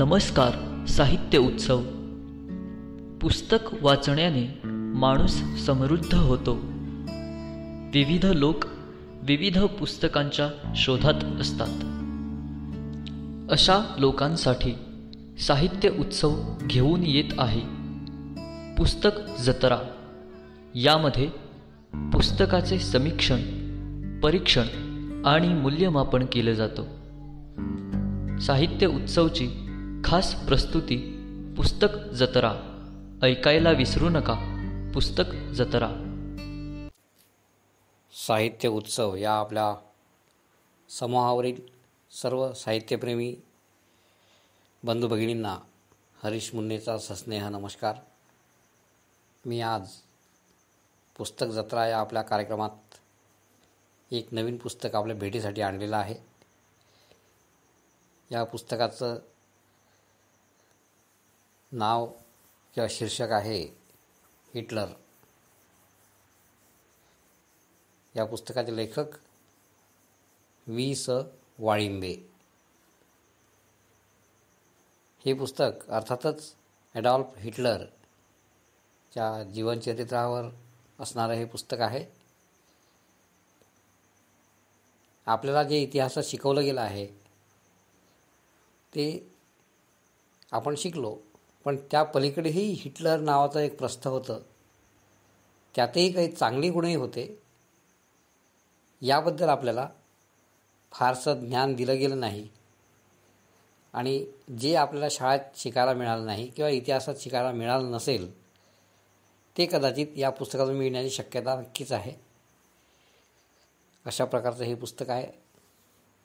नमस्कार. साहित्य उत्सव. पुस्तक वाचण्याने माणूस समृद्ध होतो. विविध लोक विविध पुस्तकांच्या शोधात असतात. अशा लोकांसाठी साहित्य उत्सव घेऊन येत आहे पुस्तक जत्रा. यामध्ये पुस्तकाचे समीक्षण, परीक्षण आणि मूल्यमापन केले जातं. साहित्य उत्सवची खास प्रस्तुती पुस्तक जत्रा. ऐकायला विसरू नका. पुस्तक जत्रा. साहित्य उत्सव या आपल्या समूहावरील सर्व साहित्यप्रेमी बंधू भगिनींना हरीश मुन्नेचा सस्नेह नमस्कार. मी आज पुस्तक जत्रा या आपल्या कार्यक्रमात एक नवीन पुस्तक आपल्या भेटीसाठी आणलेलं आहे. या पुस्तकाचं नाव किंवा शीर्षक आहे हिटलर. या पुस्तकाचे लेखक वी.स. वाळिंबे. हे पुस्तक अर्थातच ॲडॉल्फ हिटलरच्या जीवनचरित्रावर असणारं हे पुस्तक आहे. आपल्याला जे इतिहासात शिकवलं गेलं आहे ते आपण शिकलो, पण त्या पलीकडेही हिटलर नावाचं एक प्रस्थ होतं. त्यातही काही चांगली गुणही होते. याबद्दल आपल्याला फारसं ज्ञान दिलं गेलं नाही आणि जे आपल्याला शाळेत शिकायला मिळालं नाही किंवा इतिहासात शिकायला मिळालं नसेल ते कदाचित या पुस्तकातून मिळण्याची शक्यता नक्कीच आहे. अशा प्रकारचं हे पुस्तक आहे.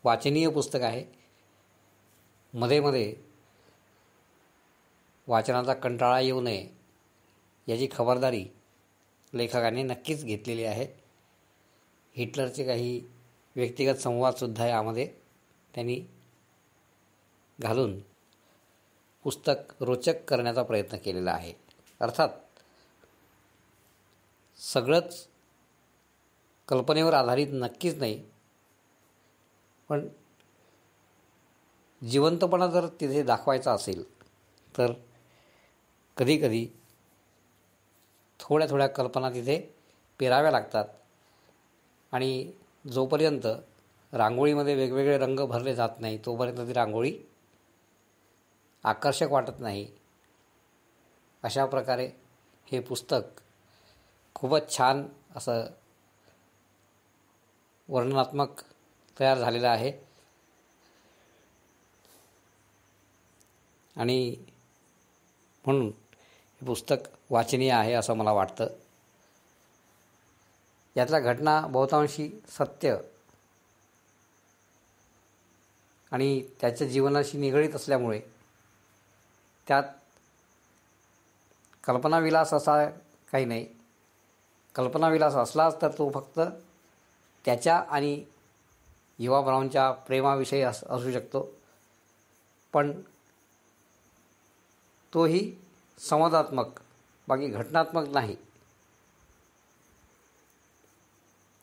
वाचनीय पुस्तक आहे. मध्ये मध्ये वाचनाचा कंटाळा येऊ नये याची खबरदारी लेखकाने नक्कीच घेतलेली आहे. हिटलरचे काही व्यक्तिगत संवादसुद्धा यामध्ये त्यांनी घालून पुस्तक रोचक करण्याचा प्रयत्न केलेला आहे. अर्थात सगळंच कल्पनेवर आधारित नक्कीच नाही, पण जिवंतपणा जर तिथे दाखवायचा असेल तर कधीकधी थोड्या थोड्या कल्पना तिथे पेराव्या लागतात आणि जोपर्यंत रांगोळीमध्ये वेगवेगळे रंग भरले जात नाही तोपर्यंत ती रांगोळी आकर्षक वाटत नाही. अशा प्रकारे हे पुस्तक खूपच छान असं वर्णनात्मक तयार झालेलं आहे आणि म्हणून हे पुस्तक वाचनीय आहे असं मला वाटतं. यातल्या घटना बहुतांशी सत्य आणि त्याच्या जीवनाशी निगडीत असल्यामुळे त्यात कल्पनाविलास असा काही नाही. कल्पनाविलास असलाच तर तो फक्त त्याच्या आणि युवा ब्राऊनच्या प्रेमाविषयी असू शकतो, पण तोही संवादात्मक, बाकी घटनात्मक नाही.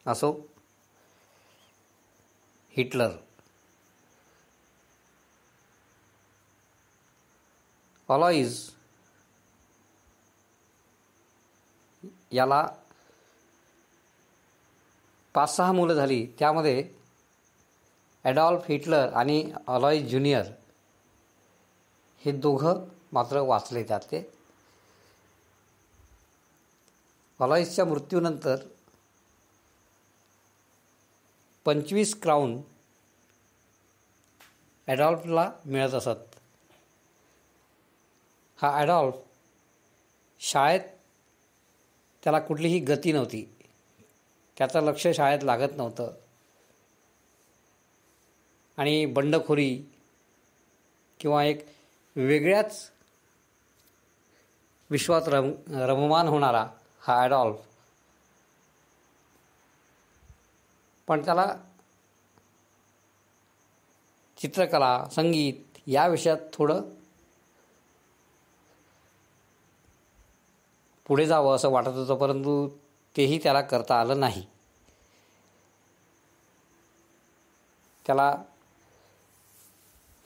असो, हिटलर. अलॉईज याला 5-6 मुलं झाली. त्यामध्ये ॲडॉल्फ हिटलर आणि अलॉईज ज्युनियर हे दोघं मात्र वाचले जाते. अलॉईजच्या मृत्यूनंतर 25 क्राऊन ॲडॉल्फला मिळत असत. हा ॲडॉल्फ शाळेत त्याला कुठलीही गती नव्हती. त्याचं लक्ष शाळेत लागत नव्हतं आणि बंडखोरी किंवा एक वेगळ्याच विश्वात रममान होणारा हा ॲडॉल्फ. पण त्याला चित्रकला, संगीत या विषयात थोडं पुढे जावं असं वाटत होतं, परंतु तेही त्याला करता आलं नाही. त्याला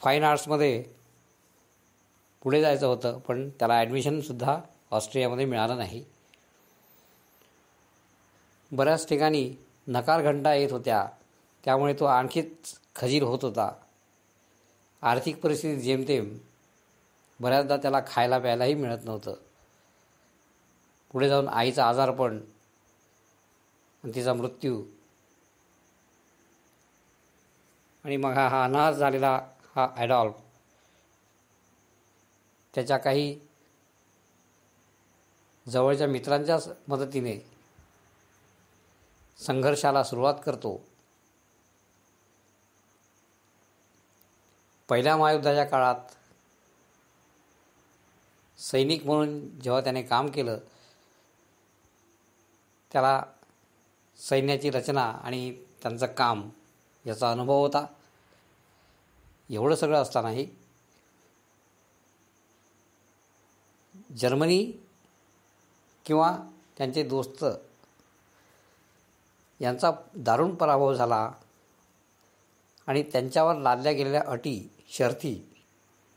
फाईन आर्ट्समध्ये पुढे जायचं होतं, पण त्याला ॲडमिशनसुद्धा ऑस्ट्रियामध्ये मिळालं नाही. बऱ्याच ठिकाणी नकार घंटा येत होत्या, त्यामुळे तो आणखीच खजील होत होता. आर्थिक परिस्थिती जेमतेम, बऱ्याचदा त्याला खायला प्यायलाही मिळत नव्हतं. पुढे जाऊन आईचा आजारपण आणि तिचा मृत्यू, आणि मग हा अनाथ झालेला हा ॲडॉल्फ त्याच्या काही जवळच्या मित्रांच्याच मदतीने संघर्षाला सुरुवात करतो. पहिल्या महायुद्धाच्या काळात सैनिक म्हणून जेव्हा त्याने काम केलं, त्याला सैन्याची रचना आणि त्यांचं काम याचा अनुभव होता. एवढं सगळं असतानाही जर्मनी किंवा त्यांचे दोस्त यांचा दारुण पराभव झाला आणि त्यांच्यावर लादल्या गेलेल्या अटी, शर्ती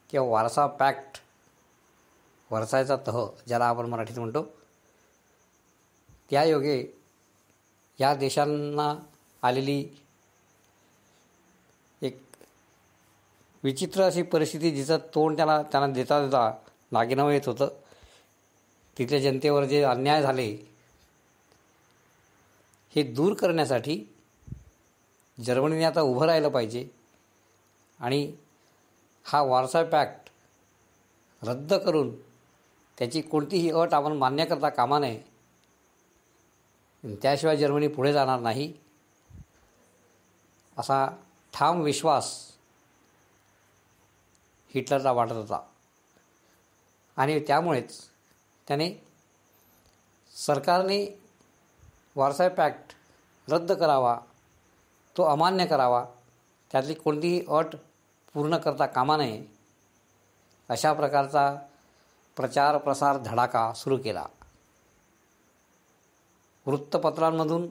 किंवा वारसा पॅक्ट, वर्सायचा तह ज्याला आपण मराठीत म्हणतो, त्यायोगे या देशांना आलेली एक विचित्र अशी परिस्थिती, जिचं तोंड त्यांना देता देता नागिनावं येत होतं. तिथल्या जनतेवर जे अन्याय झाले हे दूर करण्यासाठी जर्मनीने आता उभं राहिलं पाहिजे आणि हा वारसा पॅक्ट रद्द करून त्याची कोणतीही अट आपण मान्य करता कामा नये. त्याशिवाय जर्मनी पुढे जाणार नाही, असा ठाम विश्वास हिटलरला वाटत होता. आणि त्यामुळेच त्याने सरकारने वारसा पॅक्ट रद्द करावा, तो अमान्य करावा, त्यातली कोणतीही अट पूर्ण करता कामा नये, अशा प्रकारचा प्रचार प्रसार धडाका सुरू केला. वृत्तपत्रांमधून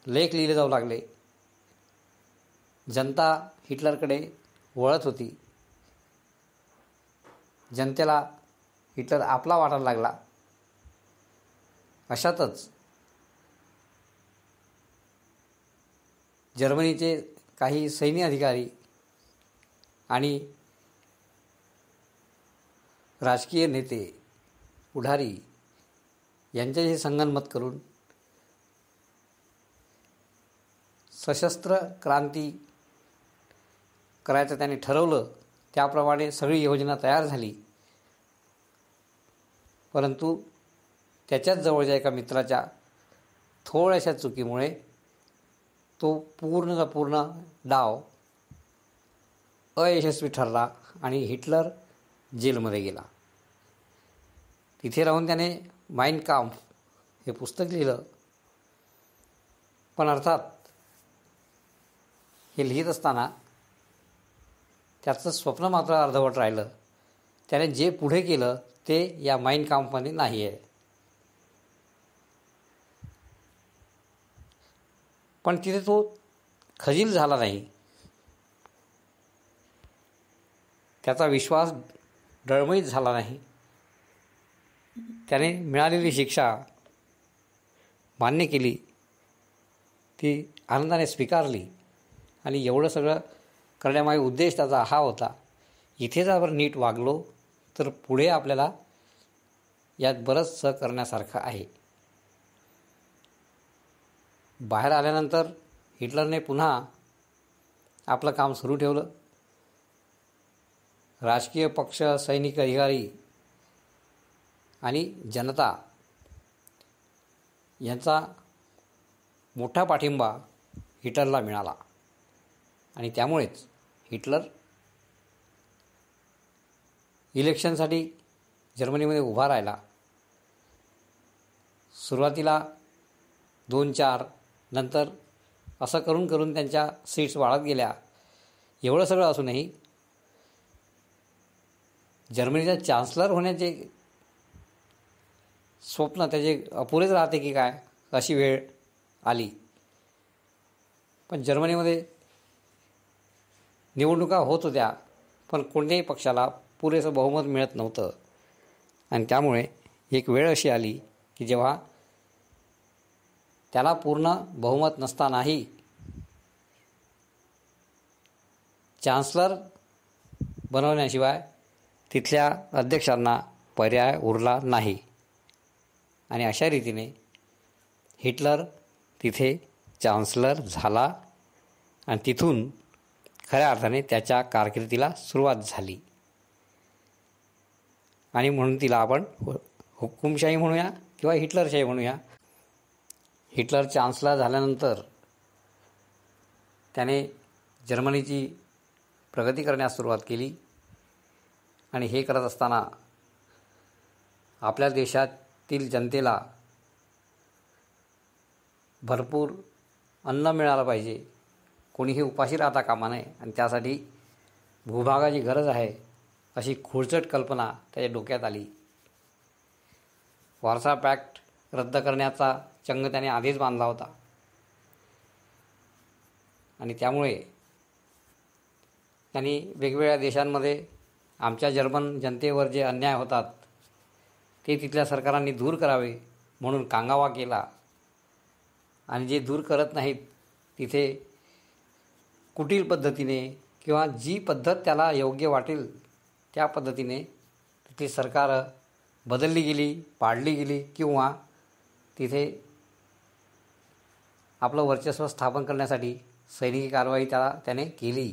लेख लिहिले जाऊ लागले. जनता हिटलरकडे वळत होती. जनतेला हिटलर आपला वाटायला लागला. अशातच जर्मनीचे काही सैन्य अधिकारी आणि राजकीय नेते, पुढारी यांच्याशी संगनमत करून सशस्त्र क्रांती करायचं त्याने ठरवलं. त्याप्रमाणे सगळी योजना तयार झाली. परंतु त्याच्याच जवळच्या एका मित्राच्या थोड्याशा चुकीमुळे तो पूर्णचा पूर्ण डाव अयशस्वी ठरला आणि हिटलर जेलमध्ये गेला. तिथे राहून त्याने माइन काम्फ हे पुस्तक लिहिलं. पण अर्थात हे लिहित असताना त्याचं स्वप्न मात्र अर्धवट राहिलं. त्याने जे पुढे केलं ते या माइन काम्फमध्ये नाही आहे. पण तिथे तो खजील झाला नाही. त्याचा विश्वास डळमळीत झाला नाही. त्याने मिळालेली शिक्षा मान्य केली, ती आनंदाने स्वीकारली. आणि एवढं सगळं करण्यामागे उद्देश त्याचा हा होता, इथे जर आपण नीट वागलो तर पुढे आपल्याला यात बरंचसं करण्यासारखं आहे. बाहेर आल्यानंतर हिटलरने पुन्हा आपलं काम सुरू ठेवलं. राजकीय पक्ष, सैनिक अधिकारी आणि जनता यांचा मोठा पाठिंबा हिटलरला मिळाला आणि त्यामुळेच हिटलर इलेक्शनसाठी जर्मनीमध्ये उभा राहिला. सुरुवातीला 2-4, नंतर असं करून करून त्यांच्या सीट्स वाढत गेल्या. एवढं सगळं असूनही जर्मनीचा चान्सलर होण्याचे स्वप्न त्याचे अपुरेच राहते की काय, अशी वेळ आली. पण जर्मनीमध्ये निवडणुका होत होत्या, पण कोणत्याही पक्षाला पुरेसं बहुमत मिळत नव्हतं. आणि त्यामुळे एक वेळ अशी आली की जेव्हा त्याला पूर्ण बहुमत नसतानाही चान्सलर बनवण्याशिवाय तिथल्या अध्यक्षांना पर्याय उरला नाही. आणि अशा रीतीने हिटलर तिथे चान्सलर झाला आणि तिथून खऱ्या अर्थाने त्याच्या कारकिर्दीला सुरुवात झाली. आणि म्हणून तिला आपण हुकुमशाही म्हणूया किंवा हिटलरशाही म्हणूया. हिटलर चान्सलर झाल्यानंतर त्याने जर्मनीची प्रगती करण्यास सुरुवात केली. आणि हे करत असताना आपल्या देशातील जनतेला भरपूर अन्न मिळालं पाहिजे, कोणीही उपाशी राहता कामा नये. आणि त्यासाठी भूभागाची गरज आहे अशी खूळचट कल्पना त्याच्या डोक्यात आली. वॉर्सा पॅक्ट रद्द करण्याचा चंग त्याने आधीच बांधला होता. आणि त्यामुळे त्यांनी वेगवेगळ्या देशांमध्ये आमच्या जर्मन जनतेवर जे अन्याय होतात ते तिथल्या सरकारांनी दूर करावे म्हणून कांगावा केला. आणि जे दूर करत नाहीत तिथे कुटील पद्धतीने किंवा जी पद्धत त्याला योग्य वाटेल त्या पद्धतीने तिथली सरकार बदलली गेली, पाडली गेली किंवा तिथे आपलं वर्चस्व स्थापन करण्यासाठी सैनिकी कारवाई त्याने केली.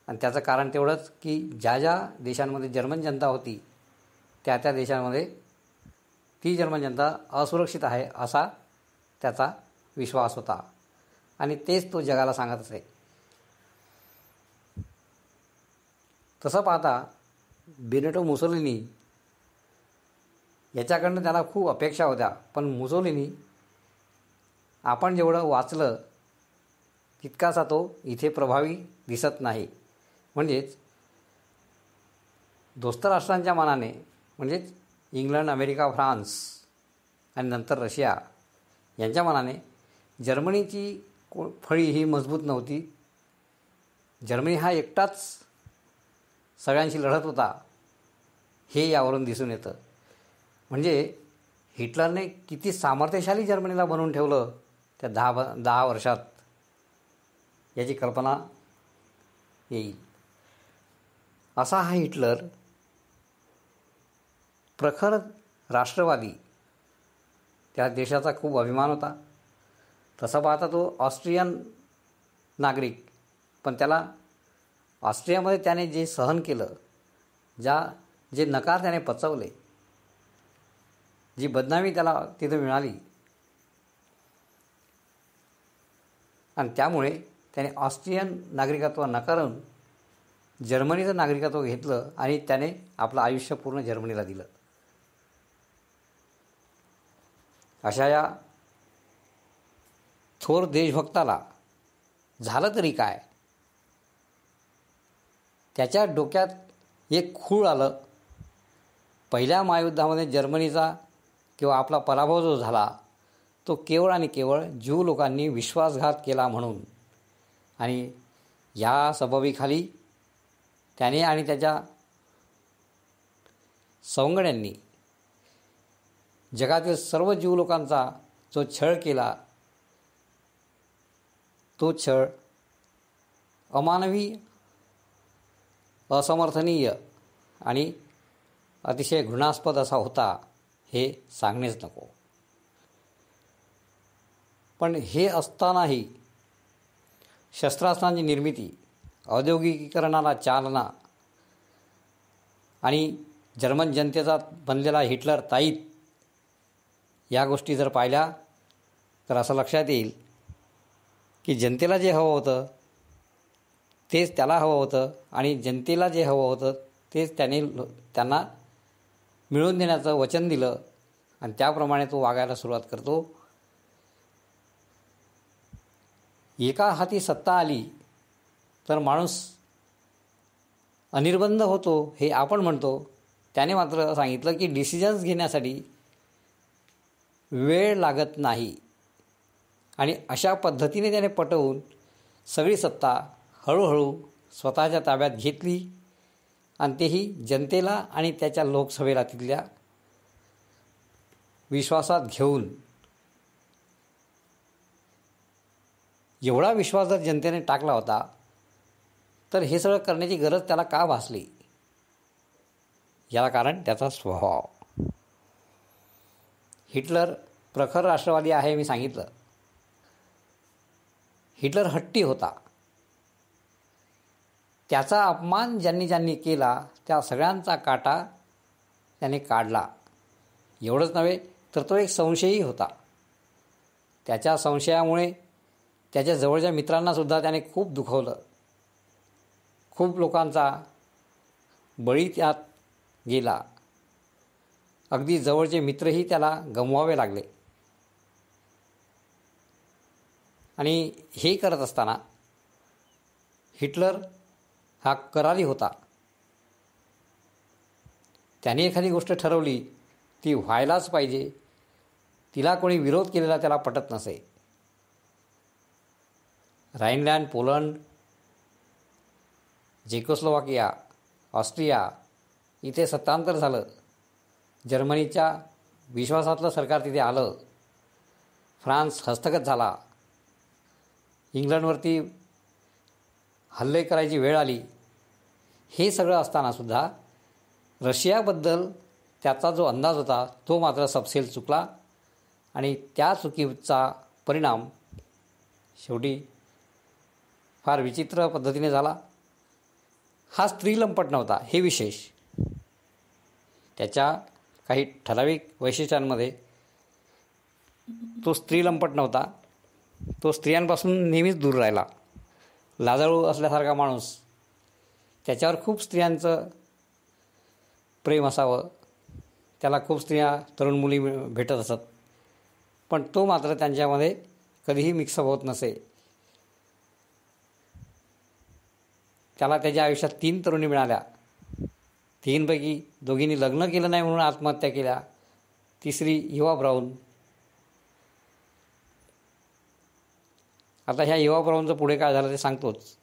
आणि त्याचं कारण तेवढंच की ज्या ज्या देशांमध्ये जर्मन जनता होती त्या त्या देशांमध्ये ती जर्मन जनता असुरक्षित आहे असा त्याचा विश्वास होता. आणि तेच तो जगाला सांगत असे. तसं पाहता बेनिटो मुसोलिनी याच्याकडनं त्याला खूप अपेक्षा होत्या. पण मुसोलिनी आपण जेवढं वाचलं तितकासा तो इथे प्रभावी दिसत नाही. म्हणजेच दोस्त राष्ट्रांच्या मानाने म्हणजेच इंग्लंड, अमेरिका, फ्रान्स आणि नंतर रशिया यांच्या मानाने जर्मनीची फळी ही मजबूत नव्हती. जर्मनी हा एकटाच सगळ्यांशी लढत होता हे यावरून दिसून येतं. म्हणजे हिटलरने किती सामर्थ्यशाली जर्मनीला बनवून ठेवलं त्या 10 वर्षात याची कल्पना येईल. असा हा हिटलर प्रखर राष्ट्रवादी, त्या देशाचा खूप अभिमान होता. तसा पाहता तो ऑस्ट्रियन नागरिक, पण त्याला ऑस्ट्रियामध्ये त्याने जे सहन केलं, जे नकार त्याने पचवले, जी बदनामी त्याला तिथं मिळाली आणि त्यामुळे त्याने ऑस्ट्रियन नागरिकत्व नाकारून जर्मनीचं नागरिकत्व घेतलं आणि त्याने आपलं आयुष्य पूर्ण जर्मनीला दिलं. अशा या थोर देशभक्ताला झालं तरी काय, त्याच्या डोक्यात एक खूळ आलं. पहिल्या महायुद्धामध्ये जर्मनीचा किंवा आपला पराभव जो झाला तो केवळ आणि केवळ ज्यू लोकांनी विश्वासघात केला म्हणून. आणि या सबबीखाली त्याने आणि त्याच्या सवंगड्यांनी जगातील सर्व ज्यू लोकांचा जो छळ केला तो छळ अमानवी, असमर्थनीय आणि अतिशय घृणास्पद असा होता हे सांगणेच नको. पण हे असतानाही शस्त्रास्त्रांची निर्मिती, औद्योगिकीकरणाला चालना आणि जर्मन जनतेचा बनलेला हिटलर ताईत या गोष्टी जर पाहिल्या तर असं लक्षात येईल की जनतेला जे हवं होतं तेच त्याला हवं होतं आणि जनतेला जे हवं होतं तेच त्यांना मिळवून देण्याचं वचन दिलं आणि त्याप्रमाणे तो वागायला सुरुवात करतो. एका हाती सत्ता आली तर माणूस अनिर्बंध होतो हे आपण म्हणतो. त्याने मात्र सांगितलं की डिसिजन्स घेण्यासाठी वेळ लागत नाही. आणि अशा पद्धतीने त्याने पटवून सगळी सत्ता हळूहळू स्वतःच्या ताब्यात घेतली आणि तेही जनतेला आणि त्याच्या लोकसभेला तिथल्या विश्वासात घेऊन. एवढा विश्वास जर जनतेने टाकला होता तर हे सगळं करण्याची गरज त्याला का भासली? याला कारण त्याचा स्वभाव. हिटलर प्रखर राष्ट्रवादी आहे मी सांगितलं. हिटलर हट्टी होता. त्याचा अपमान ज्यांनी ज्यांनी केला त्या सगळ्यांचा काटा त्याने काढला. एवढंच नव्हे तर तो एक संशयी होता. त्याच्या संशयामुळे त्याच्या जवळच्या मित्रांनासुद्धा त्याने खूप दुखवलं. खूप लोकांचा बळी त्यात गेला. अगदी जवळचे मित्रही त्याला गमवावे लागले. आणि हे करत असताना हिटलर हा करारी होता. त्याने एखादी गोष्ट ठरवली ती व्हायलाच पाहिजे. तिला कोणी विरोध केलेला त्याला पटत नसे. राईनलँड, पोलंड, झेकोस्लोवाकिया, ऑस्ट्रिया इथे सत्तांतर झालं. जर्मनीच्या विश्वासातलं सरकार तिथे आलं. फ्रान्स हस्तगत झाला. इंग्लंडवरती हल्ले करायची वेळ आली. हे सगळं असतानासुद्धा रशियाबद्दल त्याचा जो अंदाज होता तो मात्र सपशेल चुकला. आणि त्या चुकीचा परिणाम शेवटी फार विचित्र पद्धतीने झाला. हा स्त्रीलंपट नव्हता हे विशेष. त्याच्या काही ठराविक वैशिष्ट्यांमध्ये तो स्त्रीलंपट नव्हता. तो स्त्रियांपासून नेहमीच दूर राहिला. लाजाळू असल्यासारखा माणूस. त्याच्यावर खूप स्त्रियांचं प्रेम असावं. त्याला खूप स्त्रिया तरुण मुली भेटत असत. पण तो मात्र त्यांच्यामध्ये कधीही मिक्सअप होत नसे. त्याला त्याच्या आयुष्यात 3 तरुणी मिळाल्या. 3पैकी दोघींनी लग्न केलं नाही म्हणून आत्महत्या केल्या. तिसरी इवा ब्राऊन. आता ह्या इवा ब्राऊनचं पुढे काय झालं ते सांगतोच.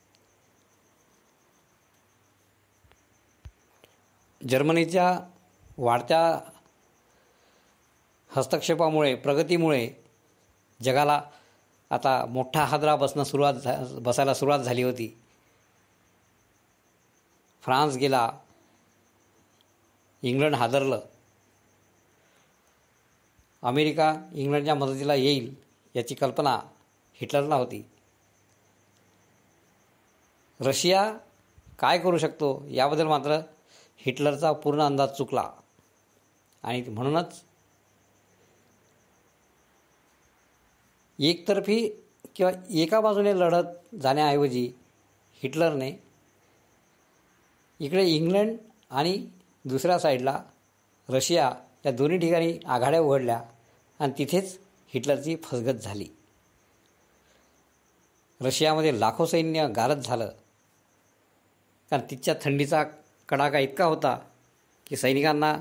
जर्मनीच्या वाढत्या हस्तक्षेपामुळे, प्रगतीमुळे जगाला आता मोठा हादरा बसायला सुरुवात झाली होती. फ्रान्स गेला. इंग्लंड हादरलं. अमेरिका इंग्लंडच्या मदतीला येईल याची कल्पना हिटलरला होती. रशिया काय करू शकतो याबद्दल मात्र हिटलरचा पूर्ण अंदाज चुकला. आणि म्हणूनच एकतर्फी किंवा एका बाजूने लढत जाण्याऐवजी हिटलरने इकडे इंग्लंड आणि दुसऱ्या साईडला रशिया या दोन्ही ठिकाणी आघाड्या उघडल्या आणि तिथेच हिटलरची फसगत झाली. रशियामध्ये लाखो सैन्य गारद झालं. कारण तिच्या थंडीचा कडाका इतका होता की सैनिकांना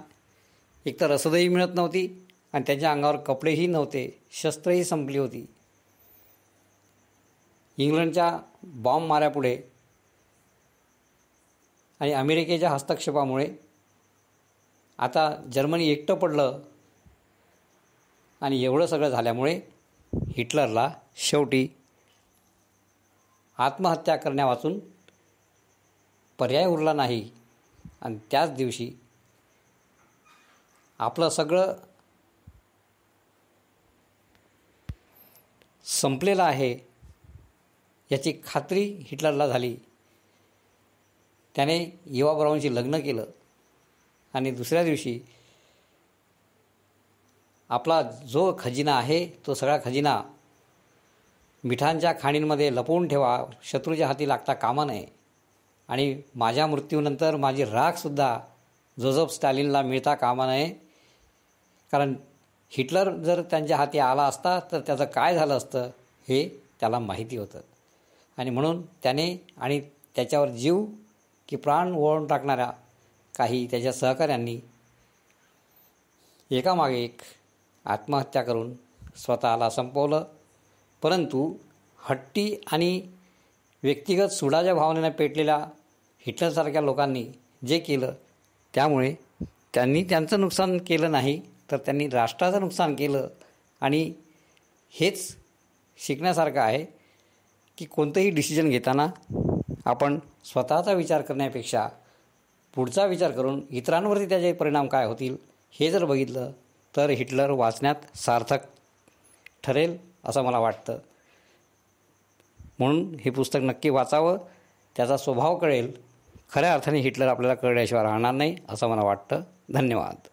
एकतर रसदही मिळत नव्हती आणि त्यांच्या अंगावर कपडेही नव्हते. शस्त्रही संपली होती. इंग्लंडच्या बॉम्ब माऱ्यापुढे आणि अमेरिकेच्या हस्तक्षेपामुळे आता जर्मनी एकटं पडलं. आणि एवढं सगळं झाल्यामुळे हिटलरला शेवटी आत्महत्या करण्यावाचून पर्याय उरला नाही. आणि त्याच दिवशी आपलं सगळं संपलेलं आहे याची खात्री हिटलरला झाली. त्याने इवा ब्राऊनशी लग्न केलं आणि दुसऱ्या दिवशी आपला जो खजिना आहे तो सगळा खजिना मिठांच्या खाणींमध्ये लपवून ठेवा. शत्रूच्या हाती लागता कामा नये. आणि माझ्या मृत्यूनंतर माझी राखसुद्धा जोझफ स्टॅलिनला मिळता कामा नये. कारण हिटलर जर त्यांच्या हाती आला असता तर त्याचं काय झालं असतं हे त्याला माहिती होतं. आणि म्हणून त्याने आणि त्याच्यावर जीव की प्राण ओवाळून टाकणाऱ्या काही त्याच्या सहकाऱ्यांनी एकामागे एक आत्महत्या करून स्वतःला संपवलं. परंतु हट्टी आणि व्यक्तिगत सुडाच्या भावनेने पेटलेल्या हिटलरसारख्या लोकांनी जे केलं त्यामुळे त्यांनी त्यांचं नुकसान केलं नाही तर त्यांनी राष्ट्राचं नुकसान केलं. आणि हेच शिकण्यासारखं आहे की कोणतंही डिसिजन घेताना आपण स्वतःचा विचार करण्यापेक्षा पुढचा विचार करून इतरांवरती त्याचे परिणाम काय होतील हे जर बघितलं तर हिटलर वाचण्यात सार्थक ठरेल असं मला वाटतं. म्हणून हे पुस्तक नक्की वाचावं. त्याचा स्वभाव कळेल. खऱ्या अर्थाने हिटलर आपल्याला कळल्याशिवाय राहणार नाही असं मला वाटतं. धन्यवाद.